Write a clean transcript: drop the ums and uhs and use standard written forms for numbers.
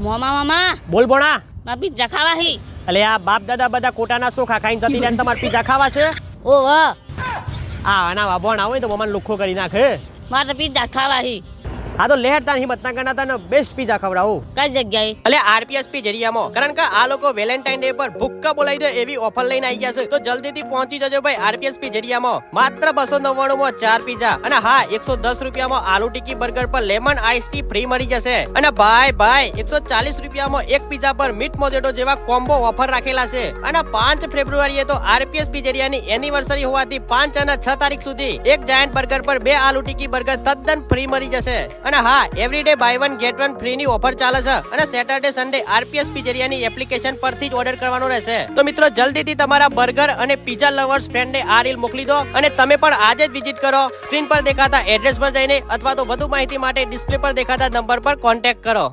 મોમા મામા બોલ બોણા ના પિઝા ખાવા હી અલે આ બાપ દાદા બધા કોટાના સોખા ખાઈને જતી રહ્યા ને તમારે પીઝા ખાવા છે ઓ વાહ આના બોણા હોય તો મમ્માને લુખ્ખો કરી નાખે મારે તો પિઝા ખાવા હી આ તો લેહરતા હિંમત ના કરતા ને બેસ્ટ પીઝા ખવડાવું કઈ જગ્યાએ અલે આરપીએસ પિઝેરિયામાં કારણ કે આ લોકો વેલેન્ટાઇન ડે પર ભૂક્કા બોલાવી દે એવી ઓફર લઈને આવી ગયા છે તો જલ્દીથી પહોંચી જજો ભાઈ આરપીએસ પિઝેરિયામાં માત્ર 299 માં 4 પીઝા અને હા 110 રૂપિયામાં આલુ ટિક્કી બર્ગર પર લેમન આઈસ ટી ફ્રી મળી જશે અને ભાઈ 140 રૂપિયામાં એક પીઝા પર મીટ મોજેટો જેવા કોમ્બો ઓફર રાખેલા છે અને 5 ફેબ્રુઆરીએ તો આરપીએસ પિઝેરિયાની એનિવર્સરી હોવાથી 5 અને 6 તારીખ સુધી એક જાયન્ટ બર્ગર પર 2 આલુ ટિક્કી બર્ગર તદ્દન ફ્રી મળી જશે અને હા એવરીડે બાય 1 ગેટ 1 ફ્રી ની ઓફર ચાલે છે અને સેટરડે સન્ડે આરપીએસ પિઝેરિયાની એપ્લિકેશન પરથી જ ઓર્ડર કરવાનો રહેશે તો મિત્રો જલ્દીથી તમારા બર્ગર અને પીઝા લવર્સ ફ્રેન્ડને આ રીલ મોકલી દો અને તમે પણ આજે જ વિઝિટ કરો સ્ક્રીન પર દેખાતા એડ્રેસ પર જઈને અથવા તો વધુ માહિતી માટે ડિસ્પ્લે પર દેખાતા નંબર પર કોન્ટેક્ટ કરો